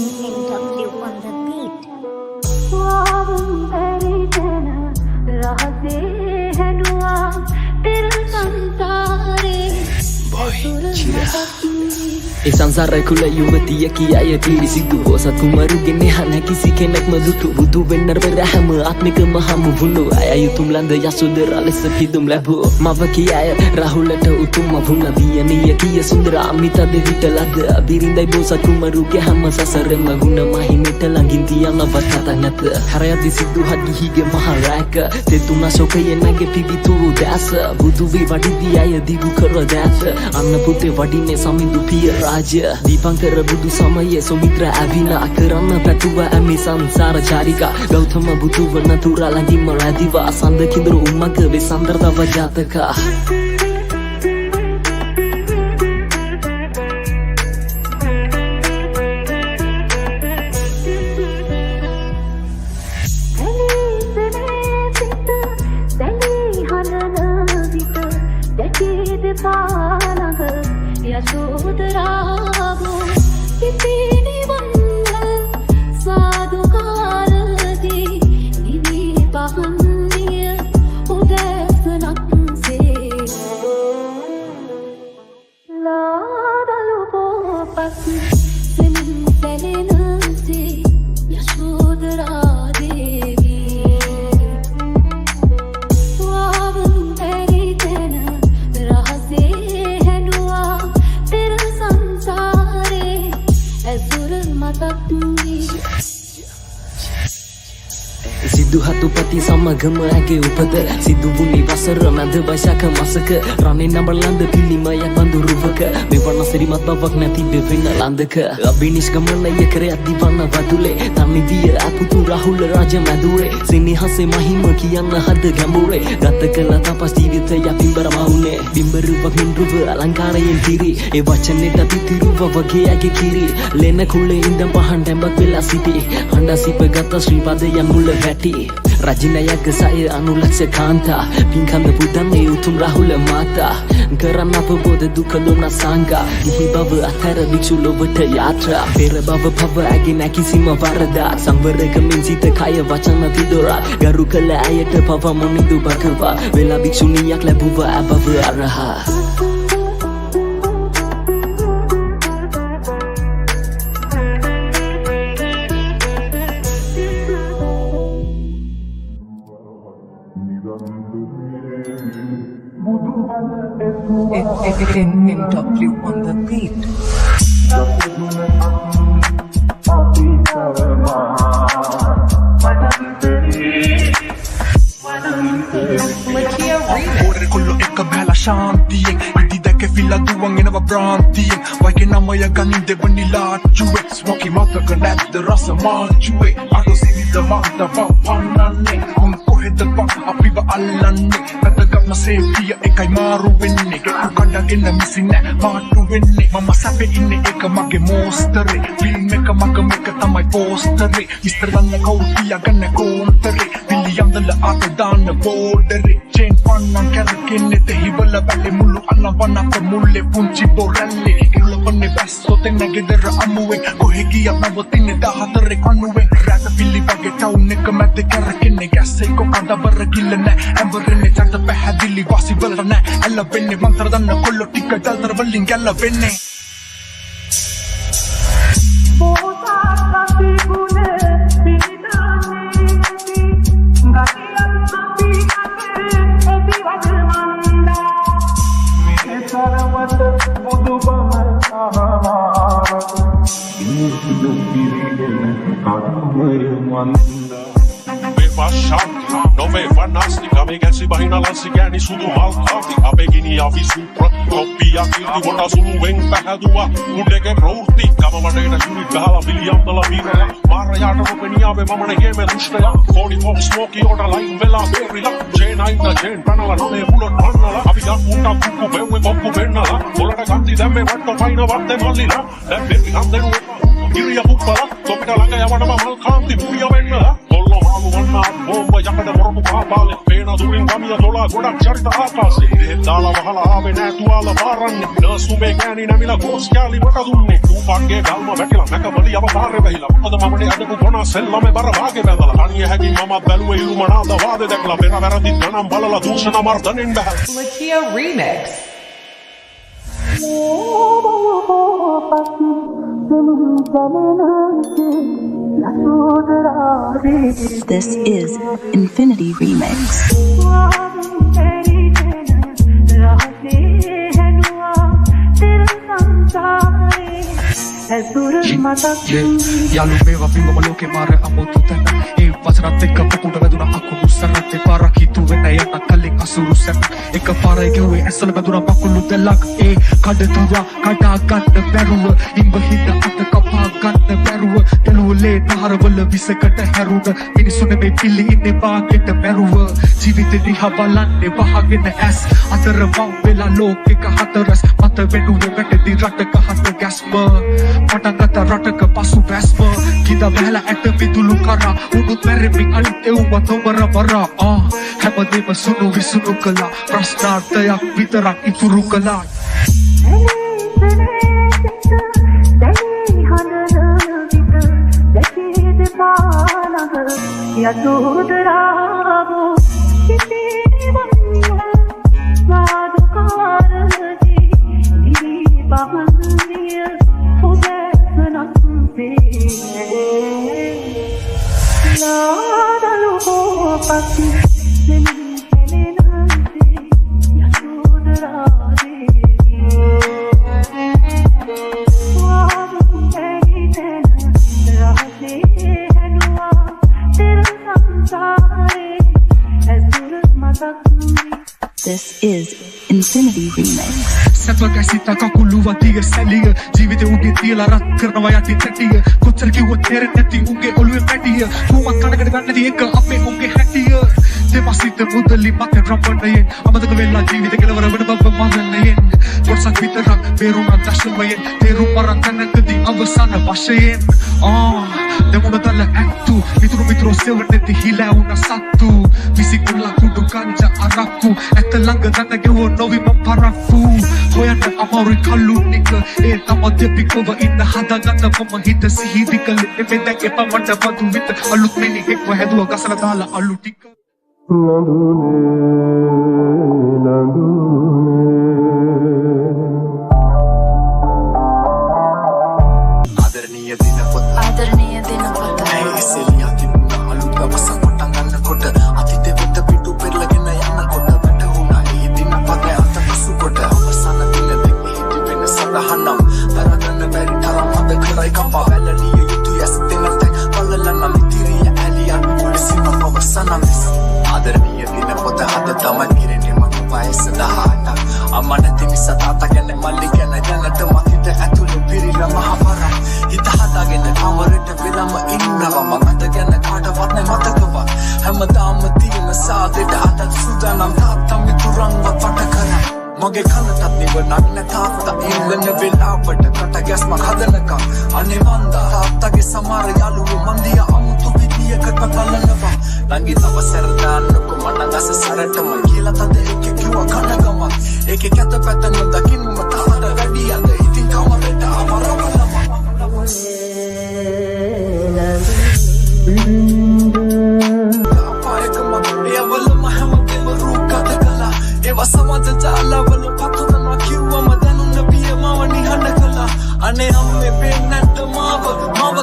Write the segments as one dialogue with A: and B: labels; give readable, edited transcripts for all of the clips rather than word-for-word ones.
A: NNW on the beat.
B: ए संसार खुला युवती किया ये पीड़ी सिद्धू हो सत कुमारू के नेहाना किसी के नक मधुतु बुद्धू बेनर बेरहम आत्मिक महम भुनु आया यु तुम लंद या सुंदर आले सखी तुम लभु मावकी आया राहुल ट उतुम भुना बियनी यकी सुंदर अमिता देवी तलद बिरिंदै बोसा कुमारू के हम ससर मगुन माही मेटला गिंतिया न बता नत हरयति सिद्धू हगी हिगे महाराक ते तुना सोके ये नगे पिबी तू दास बुद्धू वी वडी दिया ये दिबु कर दास अन्न पुते वडी ने समिंदु पिय Raja Dipangkar budu sama ye Sumitra Avina Akarana Patuwa Ami Sansara Charika Gautama budu Vanatura Lagi Maradiva Asanda Kindru Umaga Vesandra Vajataka
C: Yasodharago kitini vanna sadhukaradi nidi pahanniya udasanak se ladalu popas semin selena se Yasodhara devi wavan eritena rahase
B: Sidhu hatupati sama gema age upata Sidhu buni vasara nada vaishaka masaka Rane nabalanda pilima yak bandu ruvaka Mevarna serimat bavak nati bevena landaka Abinish gamana yakare adivana vadule Tani diya aputu Rahul Raja madure Sini hase mahima kiyana hada gambure Gatakala tapas jivita ya pimbara mahune Bimbaru vak mindruva alankara yen kiri E vachane tati tiruva vage age kiri Lena kulle indam pahan tembak bela siti Handa sipa gata sripada yang mula hati Rajinaya kesaya anulaksa kanta Pinkanda budane utum Rahul mata Karana pabodha dukha lomna sanga Ihi bava athara biksu lovata yatra Pera bava bhava age naki sima varada Samvara kamin sita kaya vachana tidora Garu kala ayata bhava monindu bhagava Vela biksu niyak labuva abava araha
A: NNW on the beat.
D: Kullo ekka bhela shantiyen idi deke filla duwan enava brantiyen vaike namaya ganinde vanilla juwe smoky mother connect the rasa marjuwe ado sivida mata pannanne kun koheda pa apiva allanne katagapna safety ekai maru wenne getu kanda enna misine maatu wenne mama sape inne eka mage mostere film eka maga meka tamai postere mister danna kautiya ganne kontere william dalla ata danna bordere chain pannan karakinne tehibala balle mullu alla vanna ko mulle punchi boralle irulla panne basso tenna gedera amuwe kohegiya navotinne dahatare kanuwe rata pilli bage town eka matte karakinne gasse ko kada baragillane ambarne chata pahadili wasi balrana alla benne mantra danna kollo tikka daltar ballin galla benne
E: November nasti, kavegelsi vahinalassi kääni sudu malkaati Apegini ja visupra, koppi ja kilti Vota suluen pähätua, kudeke rouhti Kamavadeina jyrit vähällä viljantala virellä Maarajaata rupeni ave mamane hieme lusteja Kodi pop smoki oda lain velaa perillä Jane aina Jane pänällä nonee pulot pannalla Aviat muuttaa kukku peue kokku pennalla Olada kanti tämme vatto paino vatte mallilla Lämpirki hantenu kirja puppala Topita läkä ja vanama malkaanti muja vennalla Kollo maalu ගන්නා බෝම්බ යකඩ මොරටු කාපාලේ පේන දුරින් ගමිය දොලා ගොඩක් චරිත ආකාශේ දෙහෙත් දාලා වහලා ආවේ නෑ තුවාල පාරන්නේ නර්සුමේ ගෑණි නැමිලා ගෝස් කැලි මට දුන්නේ ඌපක්ගේ ගල්ම වැටිලා නැකබලි අවතාරේ වැහිලා මොකද මමනේ අදපු ගොන සෙල්ලමේ බර වාගේ බැඳලා අනිය හැකි මම බැලුවේ ඉල්මනාද වාදේ දැක්ලා පෙර වැරදි ගණන් බලලා දූෂණ මර්ධනෙන් බැහැ
F: Lakio Remix.
G: This is Infinity Remix.
H: Yalu meva pingo maloke mare amotu tena e vasrat ekka pukuta veduna akulu sarate parakitu vena yana kalling asuru sen ekka para gewe asal veduna pakulu delak e kadetura kada ganna beruwa imba hinda atta kapa ganna beruwa telule naharwala visakata heruna minisune me pilli inne baageta beruwa ජීවිත දිහා බලන්නේ වහගෙන ඇස් අතර වම් වෙලා ලෝකෙක හතරස් මත වෙනුවේ වැටදි රටක හත ගැස්ම පටන් ගත රටක පසු බැස්ම කිද බැලලා ඇට විදුලු කරා උණුත් මැරෙමින් අලුත් එව්ව තොමර බරා හැමදේම සුණු විසුණු කළා ප්‍රශ්නාර්ථයක් විතරක් ඉතුරු කළා
G: This is Infinity Remix.
H: සැපකැසිත කකුලුව දිය සැලිය ජීවිතේ උගේ තියලා රත් කරනවා යටි තැටිය කොච්චර කිව්වොත් තේරෙන්නේ නැති උගේ ඔළුවේ පැටිය කොහොමද කනකට ගන්න නැති එක අපේ උගේ හැටිය දෙමසිත මුදලි මත රම්බණයෙන් අමතක වෙලා ජීවිත කෙලවර වෙන බව මදන්නයෙන් කොටසක් විතරක් බේරුණා දශමයෙන් තේරුම් මරන් තැනකදී අවසාන වශයෙන් දෙමුණතල ඇත්තු මිතුරු සෙවණෙති හිලා උන සත්තු විසිකුල්ලා කුඩු කංජ අරක්කු ඇත ළඟ දන්න ගෙවෝ නොවි මම පරක්කු හොයන්න අමාරුයි කල්ලු නික ඒ තම දෙපිකව ඉන්න හදාගන්න මම හිත සිහිදි කළ එමෙන්න එපා මට වදු විත අලුත් මිනිහෙක්ව හැදුවා ගසලා දාලා අලු ටික
C: ආදරණීය දිනපොත
H: එසෙලියා තිබුණා අලුත් දවසක් පටන් ගන්නකොට අතීතේ වෙත පිටු පෙරලගෙන යනකොට වැටුණා ඒ දිනපොත අතපසු කොට අවසාන දින දෙක හිටි වෙන සඳහනම් තරගන්න බැරි තරම් අද කරයි කපා වැළලිය යුතු යස් දෙනට බලලන්න මිතිරිය ඇලියන් පොලිසිම අවසාන මිස් ආදරණීය දිනපොත අද තමයි ඉරෙන්නේ මම වයස 18ක් අම්මා නැති නිසා තාත්තා ගැන මල්ලි ගැන දැනට මතිත ඇතුළේ පිරිලා මහපරක් හිත හදාගෙන කමරට වෙලම ඉන්නවා මම අද ගැන කාටවත් නැ මතකවත් හැමදාම තියෙන සාදෙට අදත් සූදානම් තාත්තා මිතුරන්ව පට කරා මගේ කනටත් නිවනක් නැ තාත්තා ඉල්ලන වෙලාවට කට ගැස්මක් හදනකම් අනේ වන්දා තාත්තගේ සමහර යාළුවෝ මන්දිය අමුතු විදියකට බලනවා ළඟි තව සරදාන්නකො මනගස සරටම කියලා තද එකේ කිව්වා කනගම ඒකේ කැත පැත නොදකින්න තාට වැඩි යද ඉතින් කමරට අමරවලම අපායකම එයවලම හැමදේම රූකත කළා ඒව සමාජ ජාලවල පතුරනවා කිව්වම දැනුන්න පිය මව නිහඬ කළා අනේ අම්මේ පෙන්නට මාව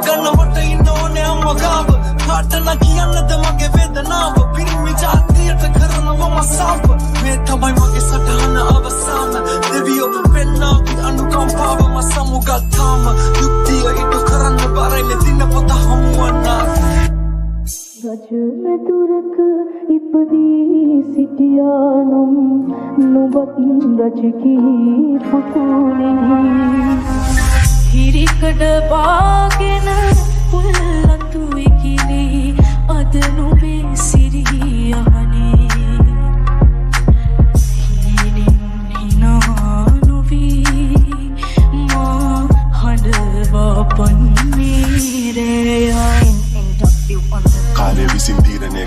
H: ගන්නවට ඉන්න ඕනේ අම්ම ගාව කාටන කියන්නද මගේ වේදනාව පිරිමි ජාතියට කරනවා මසාව මේ තමයි මගේ සටහන අවසාන දෙවියෝ පෙන්නාවි අනුකම්පාව මසමුගත්තාම යුක්තිය ඉටු කරන්න බරයිනේ දිනපොත හමුවන්නා
C: රජමැදුරක ඉපදී සිටියානම් නොබත් රජකී පුතුනේ හිරිකඩ බාගෙන පුල්ලතු ඉකිලි අද නොවේ සිරියහනේ හිනින් හිනා නොවී මා හඬවා පන්නේරයා
E: කාලය විසින් තීරණය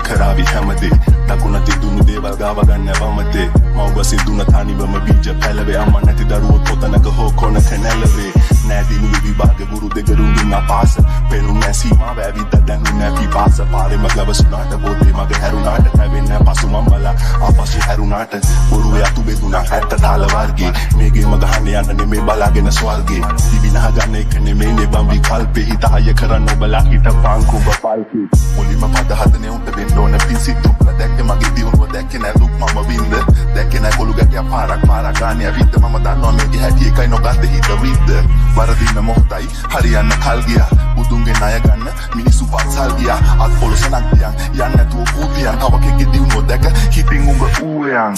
F: වේ මව්ව සිදුන තනිවම බීජ පැලවේ අම්මා නැති දරුවෝ පොතනක හෝ කොනක නැලවේ නැදිනු විභාග ගුරු දෙකරුන් දුන්නා පාස පෙනුම් නැසීමාව ඇවිද්ද දැනු නැති පාස පාරෙම ගවසුනාට පොතේ මගේ හැරුණාට හැවෙන්නේ පසු මම්මලා ආපසු හැරුණාට බොරු යතු බෙදුනා හැට තාල වර්ගේ මේගේ මග හන්නේ යන්න නෙමේ බලාගෙන ස්වර්ගේ දිවිනහ ගන්න එක නෙමේ නෙබම් විකල්පේ හිතය කරන්න ඔබලා හිත පාංකුඹ පල්කි මුලින්ම පද හදනේ උන්ට දෙන්න ඕන පිසිතු දැක්ක මගේ දියුණුව දැක්කේ නැ දුක් මම වින්ද දැක්කේ නැ කොළු ගැටිය පාරක් ගානේ ඇවිත් මම දන්නවා මේකේ හැටි එකයි නොගත්ත හිත විද්ද වරදින මොහොතයි හරියන්න කල් ගියා බුදුන්ගේ ණය ගන්න මිනිසු පත්සල් ගියා අත් පොළොසනක් තියන් යන්න නැතුව පූතියන් තවකෙක්ගේ දියුණුව දැක හිතින් උඹ ඌයන්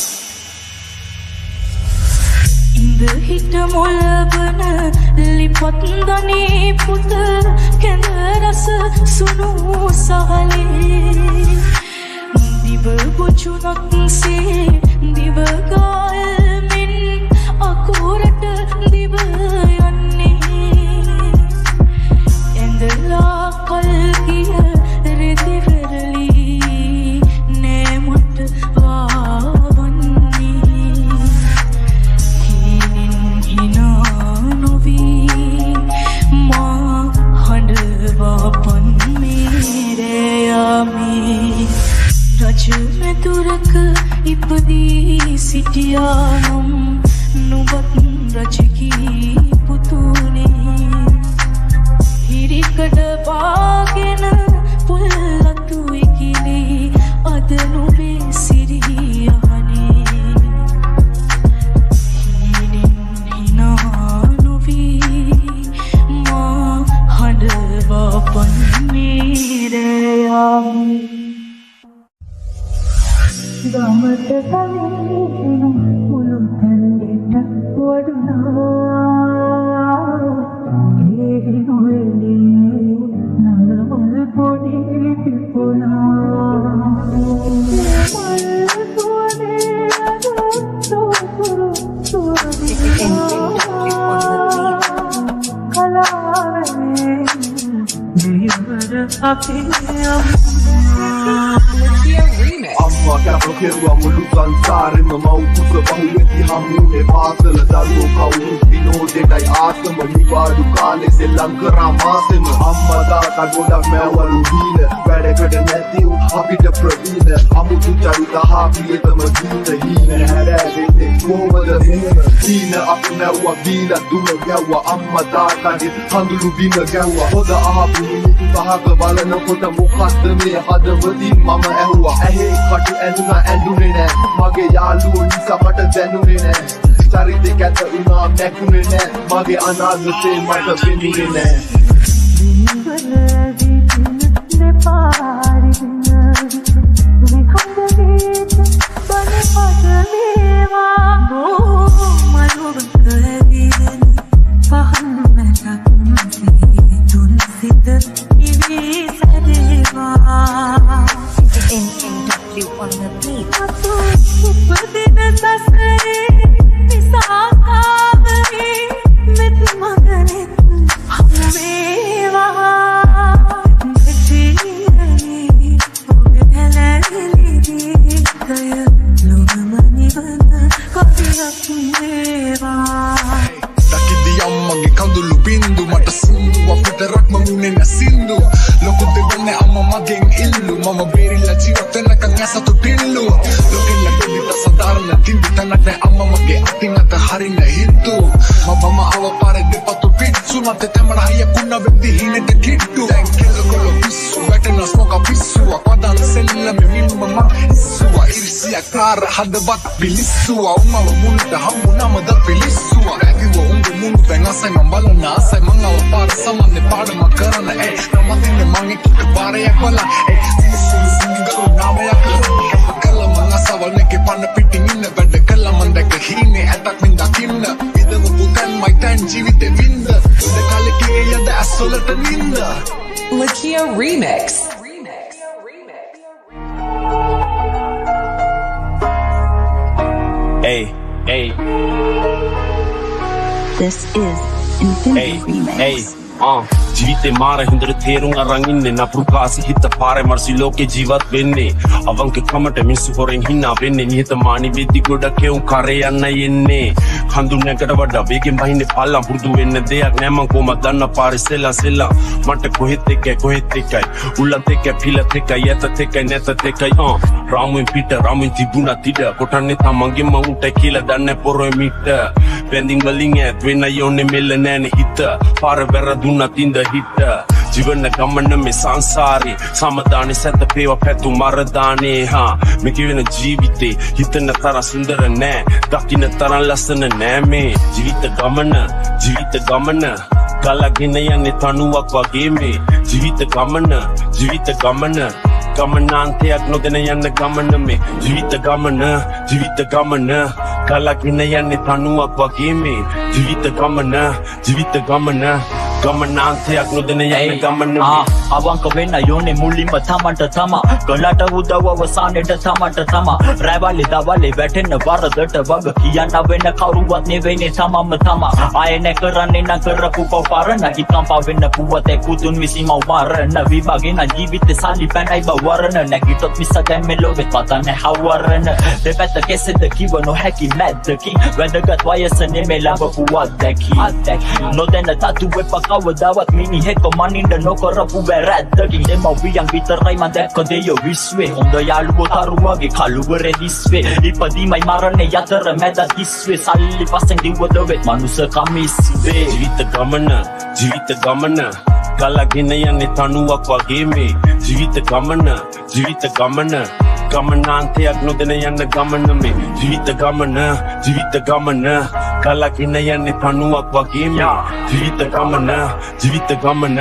C: ඉඳ හිට මොළවන ලිපත් ගනේ පුත කැඳ රස සුණු සහලේ දිව පුචුනක් සේ දිව ගාල්මින් අකුරට දිව යන්නේ ඇඳලා කල් ගිය රෙදි වෙරළි නෑමට වාවන්නේ හිනින් හිනා නොවී මා හඬවා පන්නේ රෑයමේ රජ මෙතුරක ඉපදී සිටියානම් නුඹත් රජකී පුතුනේ හිරිකඩ වාගෙන පුල්ලතු ඉකිලී අද නුඹේ සිරියහනේ හිනින් හිනා නොවී මා හඬවා පන්නේ රෑයමේ ගමට කලින් මුළු තැන්ගෙට වඩුනා ඒහි නොවෙලේ නඟවල් පොඩි පිපුණා මල් සුවනේ අද සෝසුරු කලාවේ නිවර අපේ
I: අම්මා කැප කෙරුවා මුළු සංසාරෙම මව් කුස පහුවෙති හමුනේ පාසල දරුවෝ කවුරු විනෝදෙටයි ආසම නිවාඩු කාලේ සෙල්ලම් කරා මාසෙම අම්මා තාත්තා ගොඩක් මෑවලු දීන වැඩකට නැති උන් අපිට ප්‍රවීණ අමුතු චරිත හා පියතම දීන හීන හැරෑවෙන්නේ කොහොමද මෙහෙම දීන අපි නැව්වා බීලා දුම ගැව්වා අම්මා තාත්තාගේ හඳුළු බිම ගැව්වා හොද අහපු මිනිස්සු පහක බලනකොට මොකද්ද මේ හදවතින් මම ඇහුවා ඇහේ කට ඇඳුනා ඇඳුනේ නෑ මගේ යාළුවෝ නිසා මට දැනුනේ නෑ චරිතේ කැත වුණා නැකුනේ නෑ මගේ අනාගතේ මට පෙනුනේ නෑ
A: NW on the beat.
H: Dakidi ammage kandulu bindu mata sindu apita rakma munena sindu lokute wanne amma magen illu mama berilla jiwatena kan asatu tillu lokilla belita sadarna tindi tanate amma mage atinata harina hindu mama awa pare depatu pitsu mate tamara haya kunna veddi hinete kittu tankelo kolo pissu vetena smoka pissu akadan sella me mimma issuwa irsiya kara hadabat bilissuwa umma munta hammu namada bilissuwa agiwa ungu mungu vengasai mambalana asai mangawa para samane pada makarana namatine mange kitu bare yakala singaru nama yakala kala mangasa walneke panna pitting inna bedda kala mandaka hine atak minda kinna vidavu putan my tan jivite vinda the kalike yada asolata ninda
J: Lakia Remix.
F: Hey, hey.
G: This is Infinity Remix.
F: Hey,
E: ජීවිතේ මාර හින්දට තේරුම් අරන් ඉන්නේ නපුරු කාසි හිත පාරේ Mercy ලෝකේ ජීවත් වෙන්නේ අවංක කමට මිනිස්සු හොරෙන් හිනා වෙන්නේ නිහතමානී වෙද්දි ගොඩක් එවුන් කරේ යන්න යන්නේ හඳුන්නකට වඩා වේගෙන් බහින්නේ පල්ලම් පුරුදු වෙන්න දෙයක් නෑ මං කොහමද දන්න පාරේ සෙල්ලා මට කොහෙත් එකයි උල්ලත් එක පිලත් එකයි යතත් එකයි නැතත් එකයි රාමුවෙන් පිට රාමුවෙන් තිබුණා තිඩ කොටන්නේ තමන්ගේම උන්ට කියලා දන්නේ පොරොයි මිට බැඳින් වලින් ඈත් වෙන්න යෝනේ මෙල්ල නෑනේ හිත පාර වැරදුන්නත් ඉඳ හිට ජීවන ගමන මේ සංසාරේ සමදානේ සැතපේව පැතු මරදානේ මේ කියන ජීවිතේ හිතන තරම් සුන්දර නෑ දකින්න තරම් ලස්සන නෑ මේ ජීවිත ගමන ගලගෙන යන්නේ තනුවක් වගේ මේ ජීවිත ගමන ගමනාන්තයක් නොදැන යන්න ගමන මේ ජීවිත ගමන ගලගෙන යන්නේ තනුවක් වගේ මේ ජීවිත ගමන ගමනාන්තයක් නොදැන යන්න ගමන
K: අවංක වෙන්න යෝනේ මුලින්ම තමන්ට තමා ගලට උදව් අවසානෙට තමන්ට තමා රැවලි දවලේ වැටෙන්න වරදට වග කියන්න වෙන්න කවුරුවත් නෙවෙයිනේ තමම තමා ආයෙ නැ කරන්නේ නම් කරපු පව පාරන හිතම් පවෙන්න පුවතේ කුතුන් විසීම වරන විභාගෙන ජීවිතේ සල්ලි පැනයි බවරන නැගිටොත් මිසකයි මෙලොවේ පතන්නේ හවරන දෙපැත්ත කෙසෙද කිව නොහැකි මැද්දකින් වැදගත් වයස නෙමෙයි ලබපුවත් දැකි නොදැන තතු වෙප කවදාවත් මිනිහෙක්ව මනින්න නොකරපු වැරැද්දකින් දෙමව්පියන් විතරයි මම දැක්ක දෙයෝ විශ්වේ හොඳ යාළුවෝ තරුවගේ කලුවරේ දිස්වේ ඉපදීමයි මරණේ යතර මැද දිස්වේ සල්ලි පස්සෙන් දිව්වද වෙත් මනුස්සකම ඉස්වේ
E: ජීවිත ගමන ගලගෙන යන්නේ තනුවක් වගේ මේ ජීවිත ගමන ගමනාන්තයක් නොදැන යන්න ගමන මේ ජීවිත ගමන ගලගෙන යන්නේ තනුවක් වගේ මේ ජීවිත ගමන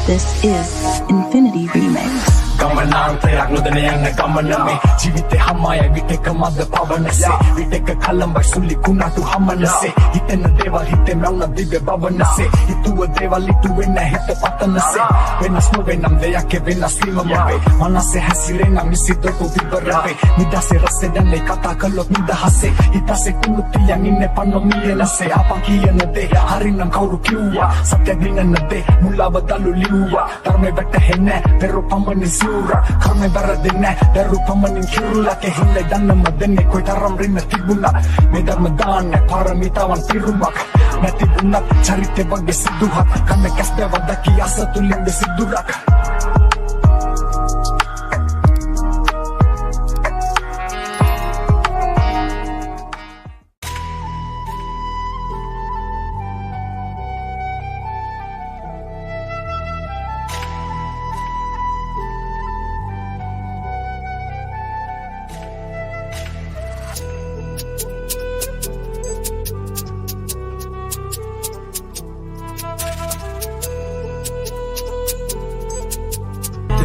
G: This is Infinity Remix.
H: ගමනාන්තයක් නොදැන යන්න ගමන මේ ජීවිතේ හමාය විටක මද පවනසේ විටක කලම්බයි සුලි කුණාටු හමනසේ හිතෙන දේවල් හිතේ මවුන දිව්‍ය බවනසේ හිතුව දේවල් ඉතුවේ නැහැ හිත පතනසේ වෙනස් නොවෙනම් දෙයක් වෙනස් වීම මගේ මනසේ හැසිරෙන මිසිතක විවරේ නිදසේ රසේ දැන්නේ කතා කළොත් නිදහසේ හිතසේ කුමුතියන් ඉන්නේ පන්නෝ මියනසේ අපන් කියන දේ හරිනම් කවුරු කිව්වා සත්‍ය දිනන දේ මුලව දලු ලිව්වා ධර්මේ වැටහෙන්නේ පෙරෝ පමණි Karme baradine daru pamanin kirula ke hinne danna madenne koi taram rinna tibuna me dharmadanne paramitawan pirumak nati bunnak charite bagge sidduhat kanne kasde wadaki asatulinde siddurak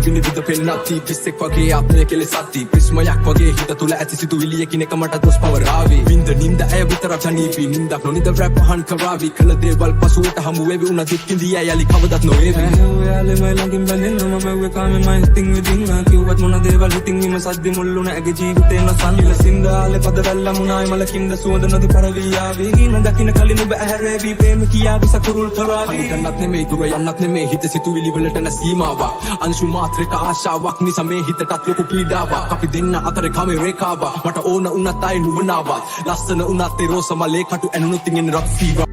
B: විනිවිද පෙන්නත්ති පිස්සෙක් වගේ ආත්මය කෙලෙසත්ති ප්‍රිස්මයක් වගේ හිත තුළ ඇති සිතුවිලියකින් එක මට දොස් පවරාවි වින්ද නින්ද ඇය විතරක් ජනීවි නින්දක් නොනිද රැප් පහන් කරාවි කළ දේවල් පසුවට හමු වෙවි උන දික්කින්දී ඇයලි කවදත් නොවේවි ඔයාලෙමයි ළඟින් බැඳෙන්න මම වෙ කාමෙමයි හිතින් විදින්න කිව්වත් මොන දේවල් හිතින් විම සද්දි මුල්ලුන ඇගේ ජීවිතේ නසන් ඉලසින්දාලේ පදවැල්ල මුනායි මලකින්ද සුවඳ නදි පරවී ආවි ගින දකින්න කලින් ඔබ ඇහැරේවි ප්‍රේම කියාවි සකුරුල් කරාවි හිතන්නත් නෙමෙයි දුර යන්නත් නෙමෙයි හිත සිතුවිලි වලට නැසීමාවක් අංශු මාත්‍රික ආශාවක් නිසා මේ හිතටත් ලොකු පීඩාවක් අපි දෙන්න අතර කමේ රේඛාවක් මට ඕන උනත් අය නුවණාවක් ලස්සන උනත් ඒ රෝස මලේ කටු ඇනුනුත් ඉන්නේ රක් සීවා